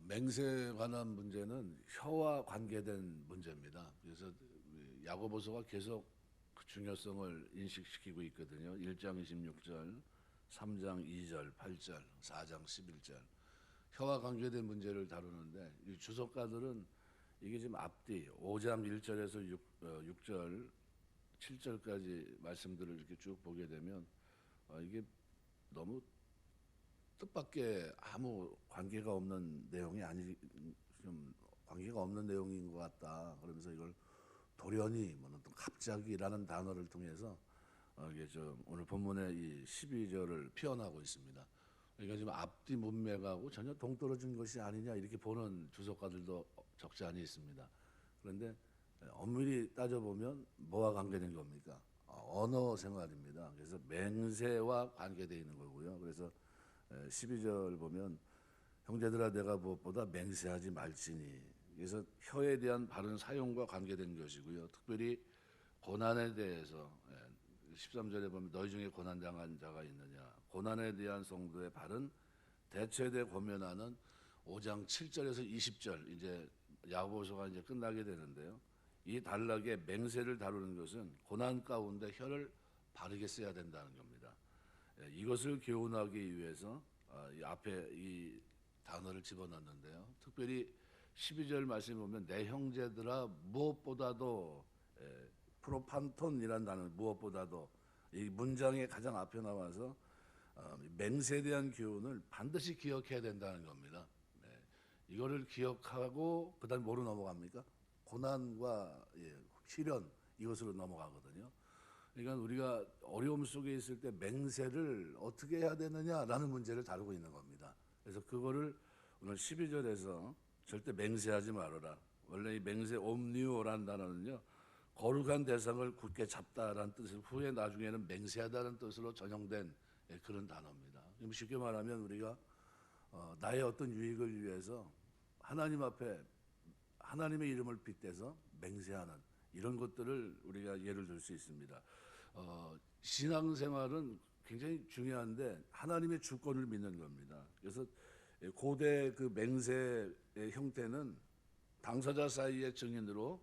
맹세에 관한 문제는 혀와 관계된 문제입니다. 그래서 야고보서가 계속 그 중요성을 인식시키고 있거든요. 1장 26절, 3장 2절, 8절, 4장 11절. 혀와 관계된 문제를 다루는데 이 주석가들은 이게 지금 앞뒤 5장 1절에서 6절, 7절까지 말씀들을 이렇게 쭉 보게 되면 이게 너무 뜻밖의 아무 관계가 없는 내용이 아니 좀 관계가 없는 내용인 것 같다. 그러면서 이걸 돌연히 또 갑자기라는 단어를 통해서 이게 좀 오늘 본문의 이 12절을 표현하고 있습니다. 그러니까 지금 앞뒤 문맥하고 전혀 동떨어진 것이 아니냐 이렇게 보는 주석가들도 적지 않이 있습니다. 그런데 엄밀히 따져보면 뭐와 관계된 겁니까? 언어 생활입니다. 그래서 맹세와 관계되어 있는 거고요. 그래서 12절 보면 형제들아 내가 무엇보다 맹세하지 말지니, 그래서 혀에 대한 바른 사용과 관계된 것이고요. 특별히 고난에 대해서 13절에 보면 너희 중에 고난당한 자가 있느냐, 고난에 대한 성도의 바른 대처에 고면하는 5장 7절에서 20절 이제 야고보서가 이제 끝나게 되는데요. 이 단락에 맹세를 다루는 것은 고난 가운데 혀를 바르게 써야 된다는 겁니다. 이것을 교훈하기 위해서 이 앞에 이 단어를 집어넣는데요. 특별히 12절 말씀에 보면 내 형제들아 무엇보다도 프로판톤이라는 단어 무엇보다도 이 문장의 가장 앞에 나와서 맹세에 대한 교훈을 반드시 기억해야 된다는 겁니다. 이거를 기억하고 그다음 뭐로 넘어갑니까? 고난과 시련 이것으로 넘어가거든요. 그러니까 우리가 어려움 속에 있을 때 맹세를 어떻게 해야 되느냐라는 문제를 다루고 있는 겁니다. 그래서 그거를 오늘 12절에서 절대 맹세하지 말아라. 원래 이 맹세 옴니오라는 단어는요, 거룩한 대상을 굳게 잡다라는 뜻을 후에 나중에는 맹세하다는 뜻으로 전용된 그런 단어입니다. 쉽게 말하면 우리가 나의 어떤 유익을 위해서 하나님 앞에 하나님의 이름을 빗대서 맹세하는 이런 것들을 우리가 예를 들 수 있습니다. 신앙생활은 굉장히 중요한데 하나님의 주권을 믿는 겁니다. 그래서 고대 그 맹세의 형태는 당사자 사이의 증인으로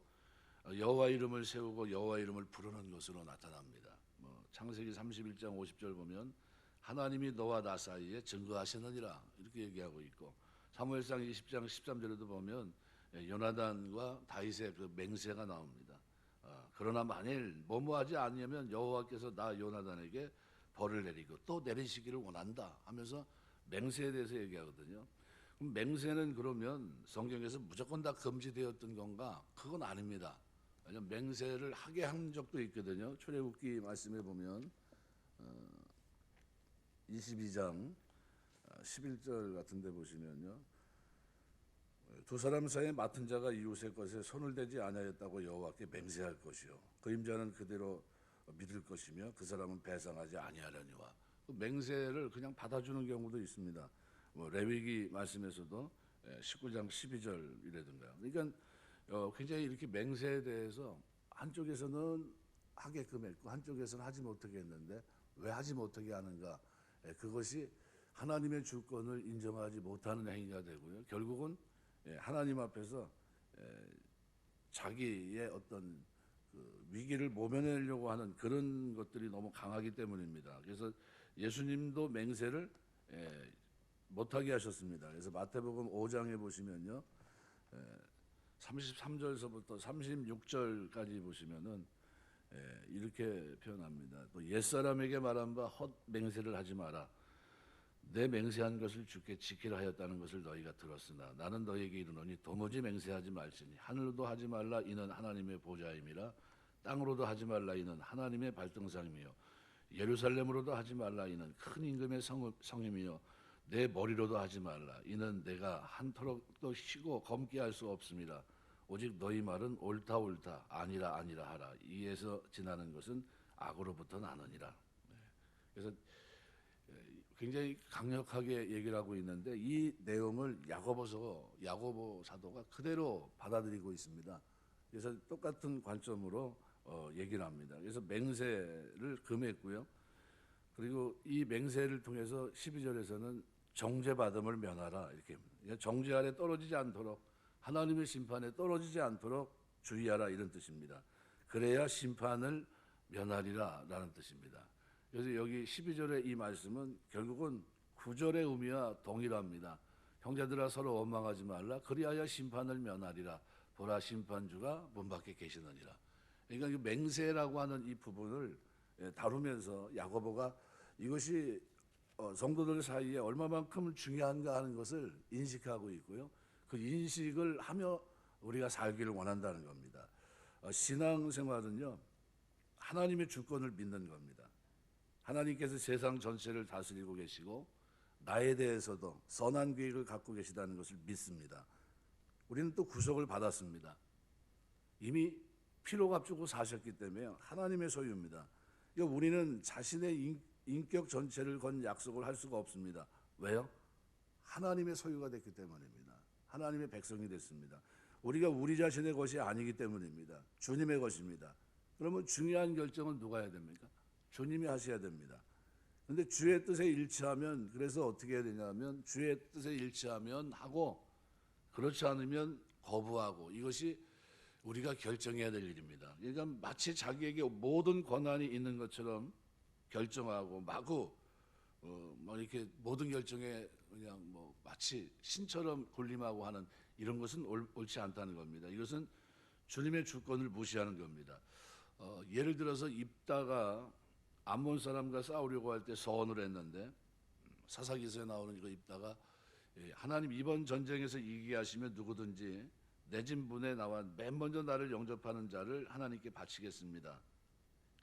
여호와 이름을 세우고 여호와 이름을 부르는 것으로 나타납니다. 창세기 31장 50절 보면 하나님이 너와 나 사이에 증거하시느니라 이렇게 얘기하고 있고, 사무엘상 20장 13절에도 보면 요나단과 다윗의 그 맹세가 나옵니다. 그러나 만일 뭐뭐하지 않으면 여호와께서 나 요나단에게 벌을 내리고 또 내리시기를 원한다 하면서 맹세에 대해서 얘기하거든요. 그럼 맹세는 그러면 성경에서 무조건 다 금지되었던 건가? 그건 아닙니다. 왜냐하면 맹세를 하게 한 적도 있거든요. 출애굽기 말씀에 보면 22장 11절 같은 데 보시면요, 두 사람 사이에 맡은 자가 이웃의 것에 손을 대지 아니하였다고 여호와께 맹세할 것이요 그 임자는 그대로 믿을 것이며 그 사람은 배상하지 아니하려니와. 그 맹세를 그냥 받아주는 경우도 있습니다. 레위기 말씀에서도 19장 12절이라든가. 그러니까 굉장히 이렇게 맹세에 대해서 한쪽에서는 하게끔 했고 한쪽에서는 하지 못하게 했는데 왜 하지 못하게 하는가? 그것이 하나님의 주권을 인정하지 못하는 행위가 되고요. 결국은 하나님 앞에서 자기의 어떤 그 위기를 모면하려고 하는 그런 것들이 너무 강하기 때문입니다. 그래서 예수님도 맹세를 못하게 하셨습니다. 그래서 마태복음 5장에 보시면요, 33절서부터 36절까지 보시면은 이렇게 표현합니다. 또 옛사람에게 말한 바 헛 맹세를 하지 마라. 내 맹세한 것을 주께 지키라 하였다는 것을 너희가 들었으나 나는 너희에게 이르노니 도무지 맹세하지 말지니 하늘로도 하지 말라 이는 하나님의 보좌임이라 땅으로도 하지 말라 이는 하나님의 발등상이며 예루살렘으로도 하지 말라 이는 큰 임금의 성임이요 내 머리로도 하지 말라 이는 내가 한터럭도 쉬고 검게 할 수 없습니다. 오직 너희 말은 옳다 옳다 아니라 아니라 하라. 이에서 지나는 것은 악으로부터 나느니라. 그래서 굉장히 강력하게 얘기를 하고 있는데 이 내용을 야고보 사도가 그대로 받아들이고 있습니다. 그래서 똑같은 관점으로 얘기를 합니다. 그래서 맹세를 금했고요. 그리고 이 맹세를 통해서 12절에서는 정죄받음을 면하라 이렇게. 정죄 아래 떨어지지 않도록, 하나님의 심판에 떨어지지 않도록 주의하라 이런 뜻입니다. 그래야 심판을 면하리라라는 뜻입니다. 그래서 여기 12절의 이 말씀은 결국은 9절의 의미와 동일합니다. 형제들아 서로 원망하지 말라. 그리하여 심판을 면하리라. 보라 심판주가 문 밖에 계시느니라. 그러니까 이 맹세라고 하는 이 부분을 다루면서 야고보가 이것이 성도들 사이에 얼마만큼 중요한가 하는 것을 인식하고 있고요. 그 인식을 하며 우리가 살기를 원한다는 겁니다. 신앙생활은요, 하나님의 주권을 믿는 겁니다. 하나님께서 세상 전체를 다스리고 계시고 나에 대해서도 선한 계획을 갖고 계시다는 것을 믿습니다. 우리는 또 구속을 받았습니다. 이미 피로 값주고 사셨기 때문에 하나님의 소유입니다. 그러니까 우리는 자신의 인격 전체를 건 약속을 할 수가 없습니다. 왜요? 하나님의 소유가 됐기 때문입니다. 하나님의 백성이 됐습니다. 우리가 우리 자신의 것이 아니기 때문입니다. 주님의 것입니다. 그러면 중요한 결정은 누가 해야 됩니까? 주님이 하셔야 됩니다. 그런데 주의 뜻에 일치하면, 그래서 어떻게 해야 되냐면 주의 뜻에 일치하면 하고, 그렇지 않으면 거부하고, 이것이 우리가 결정해야 될 일입니다. 그러니까 마치 자기에게 모든 권한이 있는 것처럼 결정하고 마구 뭐 이렇게 모든 결정에 그냥 뭐 마치 신처럼 군림하고 하는 이런 것은 옳지 않다는 겁니다. 이것은 주님의 주권을 무시하는 겁니다. 예를 들어서 입다가 암몬 사람과 싸우려고 할 때 서원을 했는데, 사사기서에 나오는 이거 입다가 하나님 이번 전쟁에서 이기게 하시면 누구든지 내 진분에 나와 맨 먼저 나를 영접하는 자를 하나님께 바치겠습니다.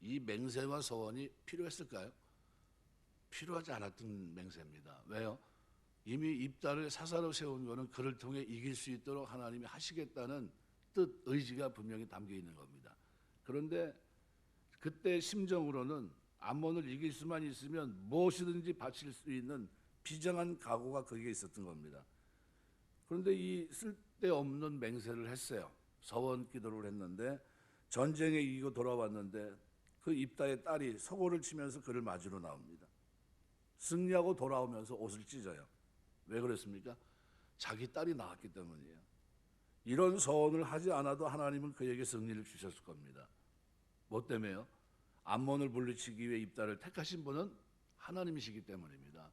이 맹세와 서원이 필요했을까요? 필요하지 않았던 맹세입니다. 왜요? 이미 입다를 사사로 세운 것은 그를 통해 이길 수 있도록 하나님이 하시겠다는 뜻, 의지가 분명히 담겨 있는 겁니다. 그런데 그때 심정으로는 암몬을 이길 수만 있으면 무엇이든지 바칠 수 있는 비장한 각오가 거기에 있었던 겁니다. 그런데 이 쓸데없는 맹세를 했어요. 서원 기도를 했는데 전쟁에 이기고 돌아왔는데 그 입다의 딸이 서고를 치면서 그를 맞으러 나옵니다. 승리하고 돌아오면서 옷을 찢어요. 왜 그랬습니까? 자기 딸이 나왔기 때문이에요. 이런 서원을 하지 않아도 하나님은 그에게 승리를 주셨을 겁니다. 뭐 때문에요? 암몬을 물리치기 위해 입다를 택하신 분은 하나님이시기 때문입니다.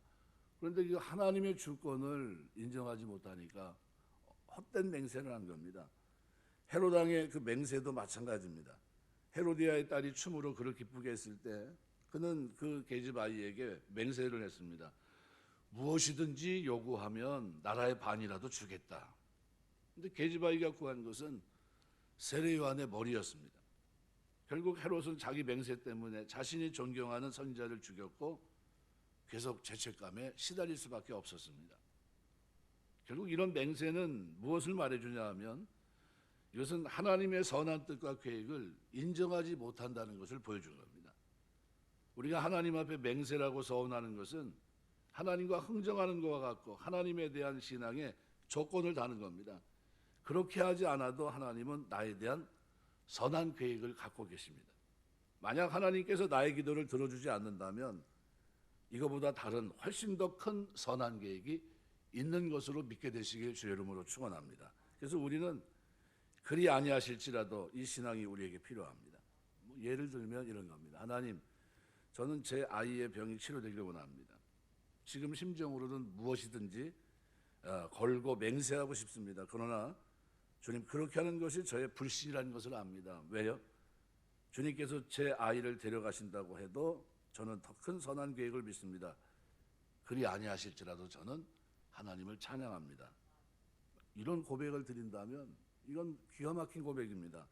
그런데 이 하나님의 주권을 인정하지 못하니까 헛된 맹세를 한 겁니다. 헤롯 왕의 그 맹세도 마찬가지입니다. 헤로디아의 딸이 춤으로 그를 기쁘게 했을 때 그는 그 계집 아이에게 맹세를 했습니다. 무엇이든지 요구하면 나라의 반이라도 주겠다. 그런데 계집 아이가 구한 것은 세례 요한의 머리였습니다. 결국 헤롯은 자기 맹세 때문에 자신이 존경하는 선지자를 죽였고 계속 죄책감에 시달릴 수밖에 없었습니다. 결국 이런 맹세는 무엇을 말해주냐 하면 이것은 하나님의 선한 뜻과 계획을 인정하지 못한다는 것을 보여주는 겁니다. 우리가 하나님 앞에 맹세라고 서원하는 것은 하나님과 흥정하는 것과 같고 하나님에 대한 신앙에 조건을 다는 겁니다. 그렇게 하지 않아도 하나님은 나에 대한 선한 계획을 갖고 계십니다. 만약 하나님께서 나의 기도를 들어주지 않는다면 이거보다 다른 훨씬 더 큰 선한 계획이 있는 것으로 믿게 되시길 주의 이름으로 축원합니다. 그래서 우리는 그리 아니하실지라도 이 신앙이 우리에게 필요합니다. 예를 들면 이런 겁니다. 하나님, 저는 제 아이의 병이 치료되기를 원합니다. 지금 심정으로는 무엇이든지 걸고 맹세하고 싶습니다. 그러나 주님, 그렇게 하는 것이 저의 불신이라는 것을 압니다. 왜요? 주님께서 제 아이를 데려가신다고 해도 저는 더 큰 선한 계획을 믿습니다. 그리 아니하실지라도 저는 하나님을 찬양합니다. 이런 고백을 드린다면 이건 기가 막힌 고백입니다.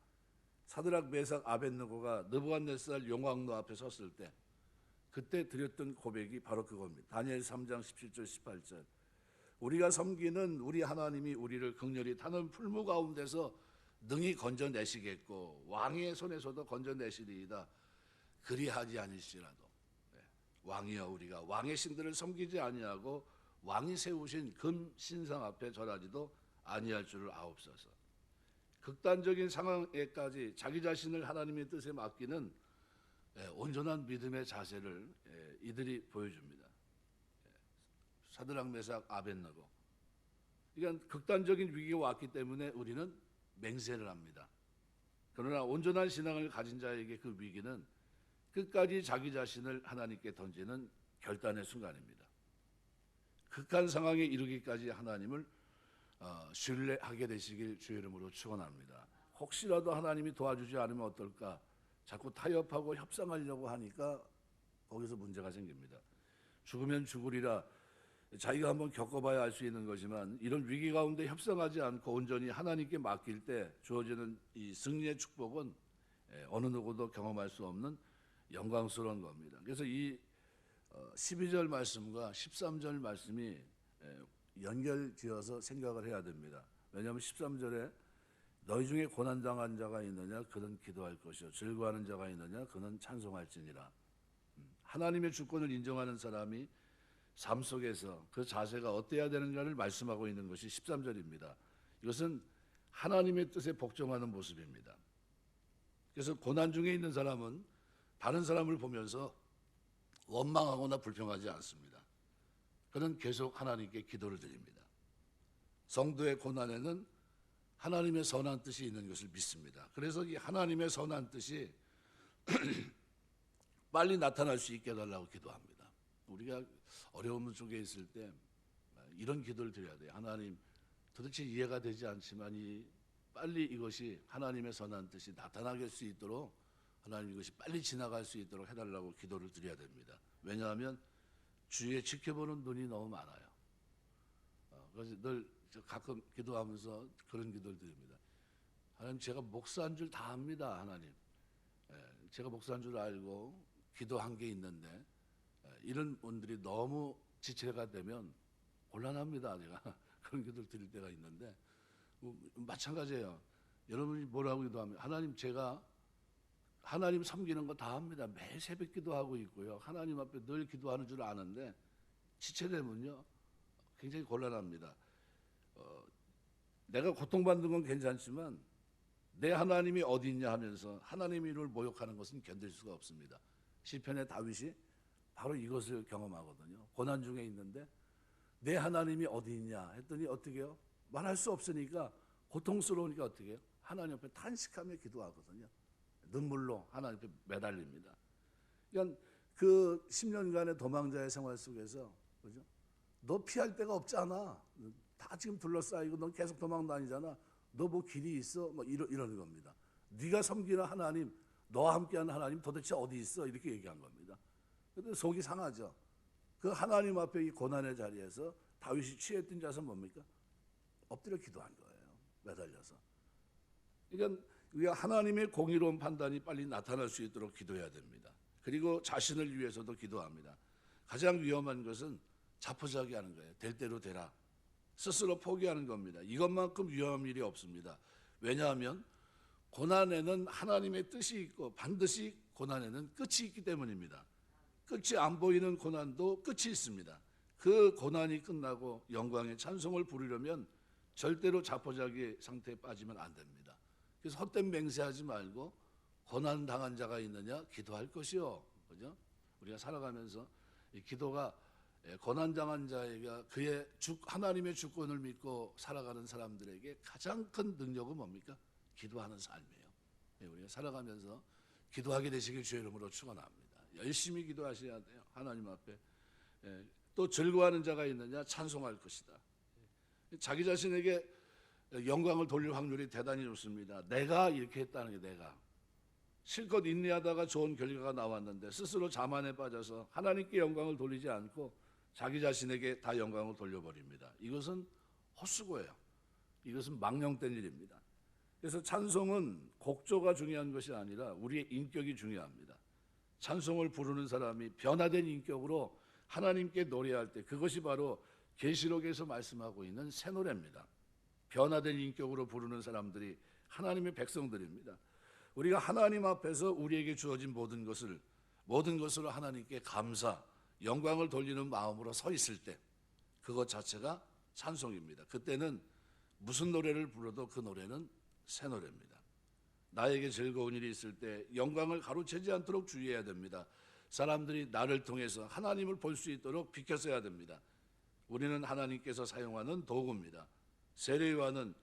사드락, 메삭, 아벳느고가 느부갓네살 용왕로 앞에 섰을 때 그때 드렸던 고백이 바로 그겁니다. 다니엘 3장 17절 18절. 우리가 섬기는 우리 하나님이 우리를 극렬히 타는 풀무 가운데서 능히 건져내시겠고 왕의 손에서도 건져내시리이다. 그리하지 아니시라도 왕이여 우리가 왕의 신들을 섬기지 아니하고 왕이 세우신 금 신상 앞에 절하지도 아니할 줄을 아옵소서. 극단적인 상황에까지 자기 자신을 하나님의 뜻에 맡기는 온전한 믿음의 자세를 이들이 보여줍니다. 사드락 메삭 아벳느고. 그러니까 극단적인 위기가 왔기 때문에 우리는 맹세를 합니다. 그러나 온전한 신앙을 가진 자에게 그 위기는 끝까지 자기 자신을 하나님께 던지는 결단의 순간입니다. 극한 상황에 이르기까지 하나님을 신뢰하게 되시길 주의 이름으로 축원합니다. 혹시라도 하나님이 도와주지 않으면 어떨까? 자꾸 타협하고 협상하려고 하니까 거기서 문제가 생깁니다. 죽으면 죽으리라. 자기가 한번 겪어봐야 알 수 있는 거지만 이런 위기 가운데 협상하지 않고 온전히 하나님께 맡길 때 주어지는 이 승리의 축복은 어느 누구도 경험할 수 없는 영광스러운 겁니다. 그래서 이 12절 말씀과 13절 말씀이 연결지어서 생각을 해야 됩니다. 왜냐하면 13절에 너희 중에 고난당한 자가 있느냐 그는 기도할 것이요 즐거워하는 자가 있느냐 그는 찬송할지니라. 하나님의 주권을 인정하는 사람이 삶 속에서 그 자세가 어때야 되는가를 말씀하고 있는 것이 13절입니다. 이것은 하나님의 뜻에 복종하는 모습입니다. 그래서 고난 중에 있는 사람은 다른 사람을 보면서 원망하거나 불평하지 않습니다. 그는 계속 하나님께 기도를 드립니다. 성도의 고난에는 하나님의 선한 뜻이 있는 것을 믿습니다. 그래서 이 하나님의 선한 뜻이 빨리 나타날 수 있게 해달라고 기도합니다. 우리가 어려움 속에 있을 때 이런 기도를 드려야 돼요. 하나님, 도대체 이해가 되지 않지만 빨리 이것이 하나님의 선한 뜻이 나타나게 할 수 있도록 하나님 이것이 빨리 지나갈 수 있도록 해달라고 기도를 드려야 됩니다. 왜냐하면 주위에 지켜보는 눈이 너무 많아요. 그래서 늘 가끔 기도하면서 그런 기도를 드립니다. 하나님, 제가 목사인 줄 다 압니다. 하나님, 제가 목사인 줄 알고 기도한 게 있는데 이런 분들이 너무 지체가 되면 곤란합니다. 제가 그런 기도를 드릴 때가 있는데 마찬가지예요. 여러분이 뭐라고 기도하면 하나님, 제가 하나님 섬기는 거 다 합니다. 매일 새벽 기도하고 있고요. 하나님 앞에 늘 기도하는 줄 아는데 지체되면요 굉장히 곤란합니다. 내가 고통받는 건 괜찮지만 내 하나님이 어디 있냐 하면서 하나님의 이름을 모욕하는 것은 견딜 수가 없습니다. 시편의 다윗이 바로 이것을 경험하거든요. 고난 중에 있는데 내 하나님이 어디 있냐 했더니 어떻게 해요? 말할 수 없으니까 고통스러우니까 어떻게 해요? 하나님 앞에 탄식하며 기도하거든요. 눈물로 하나님 앞에 매달립니다. 그러니까 그 10년간의 도망자의 생활 속에서 그죠? 너 피할 데가 없잖아. 다 지금 둘러싸이고 넌 계속 도망 다니잖아. 너 뭐 길이 있어? 뭐 이러는 겁니다. 네가 섬기는 하나님, 너와 함께하는 하나님 도대체 어디 있어? 이렇게 얘기한 겁니다. 근데 속이 상하죠. 그 하나님 앞에 이 고난의 자리에서 다윗이 취했던 자세 뭡니까? 엎드려 기도한 거예요. 매달려서. 그러니까 우리가 하나님의 공의로운 판단이 빨리 나타날 수 있도록 기도해야 됩니다. 그리고 자신을 위해서도 기도합니다. 가장 위험한 것은 자포자기하는 거예요. 될 대로 되라. 스스로 포기하는 겁니다. 이것만큼 위험한 일이 없습니다. 왜냐하면 고난에는 하나님의 뜻이 있고 반드시 고난에는 끝이 있기 때문입니다. 끝이 안 보이는 고난도 끝이 있습니다. 그 고난이 끝나고 영광의 찬송을 부르려면 절대로 자포자기 상태에 빠지면 안 됩니다. 그래서 헛된 맹세하지 말고 고난 당한 자가 있느냐 기도할 것이요. 그죠? 우리가 살아가면서 이 기도가 고난 당한 자가 그의 하나님의 주권을 믿고 살아가는 사람들에게 가장 큰 능력은 뭡니까? 기도하는 삶이에요. 우리가 살아가면서 기도하게 되시길 주의 이름으로 축원합니다. 열심히 기도하셔야 돼요. 하나님 앞에. 또 즐거워하는 자가 있느냐 찬송할 것이다. 자기 자신에게 영광을 돌릴 확률이 대단히 좋습니다. 내가 이렇게 했다는 게 내가 실컷 인내하다가 좋은 결과가 나왔는데 스스로 자만에 빠져서 하나님께 영광을 돌리지 않고 자기 자신에게 다 영광을 돌려버립니다. 이것은 헛수고예요. 이것은 망령된 일입니다. 그래서 찬송은 곡조가 중요한 것이 아니라 우리의 인격이 중요합니다. 찬송을 부르는 사람이 변화된 인격으로 하나님께 노래할 때 그것이 바로 계시록에서 말씀하고 있는 새 노래입니다. 변화된 인격으로 부르는 사람들이 하나님의 백성들입니다. 우리가 하나님 앞에서 우리에게 주어진 모든 것으로 하나님께 감사, 영광을 돌리는 마음으로 서 있을 때 그것 자체가 찬송입니다. 그때는 무슨 노래를 불러도 그 노래는 새 노래입니다. 나에게 즐거운 일이 있을 때 영광을 가로채지 않도록 주의해야 됩니다. 사람들이 나를 통해서 하나님을 볼 수 있도록 비켜서야 됩니다. 우리는 하나님께서 사용하는 도구입니다. 세례요한은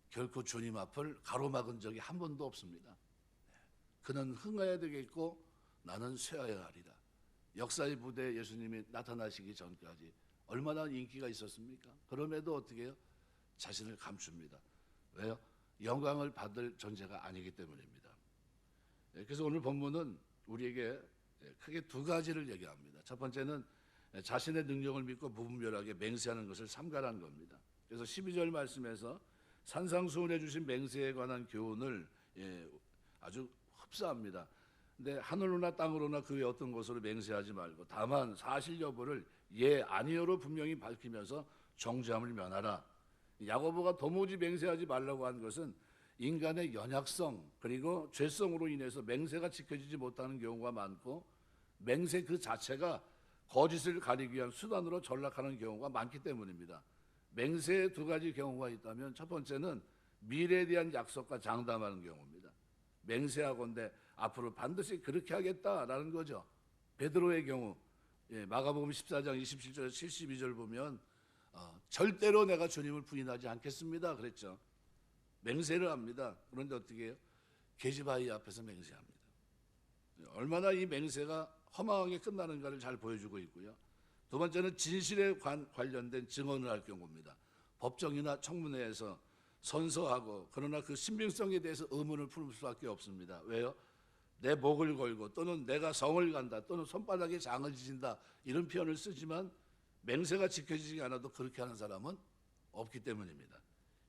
결코 주님 앞을 가로막은 적이 한 번도 없습니다. 그는 흥해야 되겠고 나는 쇠하여야 하리라. 역사의 무대에 예수님이 나타나시기 전까지 얼마나 인기가 있었습니까? 그럼에도 어떻게 해요? 자신을 감춥니다. 왜요? 영광을 받을 존재가 아니기 때문입니다. 그래서 오늘 본문은 우리에게 크게 두 가지를 얘기합니다. 첫 번째는 자신의 능력을 믿고 무분별하게 맹세하는 것을 삼가라는 겁니다. 그래서 12절 말씀에서 산상수훈해 주신 맹세에 관한 교훈을 아주 흡사합니다. 근데 하늘로나 땅으로나 그 외 어떤 것으로 맹세하지 말고 다만 사실 여부를 예 아니요로 분명히 밝히면서 정죄함을 면하라. 야고보가 도무지 맹세하지 말라고 한 것은 인간의 연약성 그리고 죄성으로 인해서 맹세가 지켜지지 못하는 경우가 많고 맹세 그 자체가 거짓을 가리기 위한 수단으로 전락하는 경우가 많기 때문입니다. 맹세의 두 가지 경우가 있다면 첫 번째는 미래에 대한 약속과 장담하는 경우입니다. 맹세하건대 앞으로 반드시 그렇게 하겠다라는 거죠. 베드로의 경우 마가복음 14장 27절 72절 보면 절대로 내가 주님을 부인하지 않겠습니다 그랬죠. 맹세를 합니다. 그런데 어떻게 해요? 계집아이 앞에서 맹세합니다. 얼마나 이 맹세가 허망하게 끝나는가를 잘 보여주고 있고요. 두 번째는 진실에 관련된 증언을 할 경우입니다. 법정이나 청문회에서 선서하고 그러나 그 신빙성에 대해서 의문을 풀 수밖에 없습니다. 왜요? 내 목을 걸고 또는 내가 성을 간다 또는 손바닥에 장을 지진다 이런 표현을 쓰지만 맹세가 지켜지지 않아도 그렇게 하는 사람은 없기 때문입니다.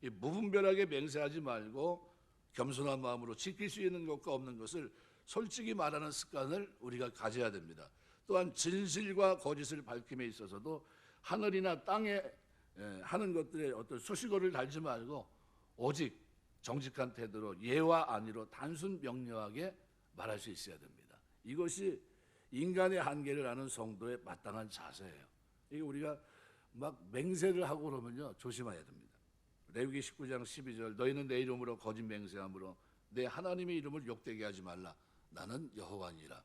이 무분별하게 맹세하지 말고 겸손한 마음으로 지킬 수 있는 것과 없는 것을 솔직히 말하는 습관을 우리가 가져야 됩니다. 또한 진실과 거짓을 밝힘에 있어서도 하늘이나 땅에 하는 것들에 어떤 수식어를 달지 말고 오직 정직한 태도로 예와 아니로 단순 명료하게 말할 수 있어야 됩니다. 이것이 인간의 한계를 아는 성도의 마땅한 자세예요. 이게 우리가 막 맹세를 하고 그러면요 조심해야 됩니다. 레위기 19장 12절 너희는 내 이름으로 거짓 맹세함으로 내 하나님의 이름을 욕되게 하지 말라. 나는 여호와니라.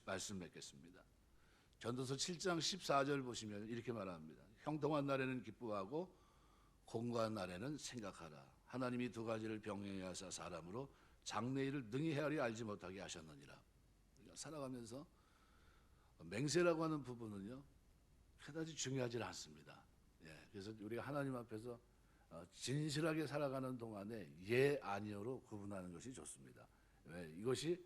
말씀 맺겠습니다. 전도서 7장 14절 보시면 이렇게 말합니다. 형통한 날에는 기뻐하고 공고한 날에는 생각하라. 하나님이 두 가지를 병행해 하사 사람으로 장래일을 능히 헤아려 알지 못하게 하셨느니라. 그러니까 살아가면서 맹세라고 하는 부분은요 그다지 중요하지 않습니다. 그래서 우리가 하나님 앞에서 진실하게 살아가는 동안에 예 아니요로 구분하는 것이 좋습니다. 이것이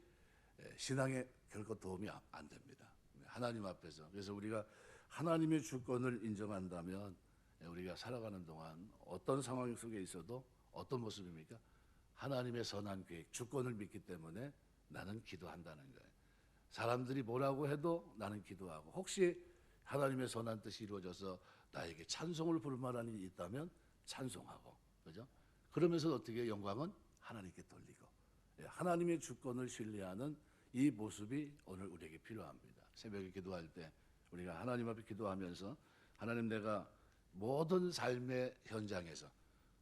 신앙에 결코 도움이 안 됩니다. 하나님 앞에서. 그래서 우리가 하나님의 주권을 인정한다면 우리가 살아가는 동안 어떤 상황 속에 있어도 어떤 모습입니까? 하나님의 선한 계획, 주권을 믿기 때문에 나는 기도한다는 거예요. 사람들이 뭐라고 해도 나는 기도하고 혹시 하나님의 선한 뜻이 이루어져서 나에게 찬송을 부를 만한 일이 있다면 찬송하고, 그죠? 그러면서 어떻게 영광은 하나님께 돌리고, 하나님의 주권을 신뢰하는 이 모습이 오늘 우리에게 필요합니다. 새벽에 기도할 때 우리가 하나님 앞에 기도하면서 하나님 내가 모든 삶의 현장에서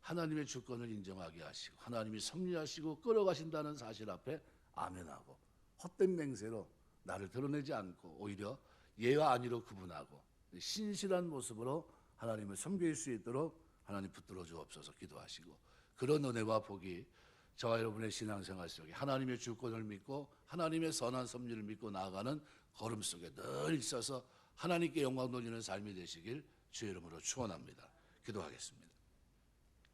하나님의 주권을 인정하게 하시고 하나님이 섭리하시고 끌어가신다는 사실 앞에 아멘하고 헛된 맹세로 나를 드러내지 않고 오히려 예와 아니로 구분하고 신실한 모습으로 하나님을 섬길 수 있도록 하나님 붙들어 주옵소서 기도하시고 그런 은혜와 복이 저와 여러분의 신앙생활 속에 하나님의 주권을 믿고 하나님의 선한 섭리를 믿고 나아가는 걸음 속에 늘 있어서 하나님께 영광 돌리는 삶이 되시길 주의 이름으로 축원합니다. 기도하겠습니다.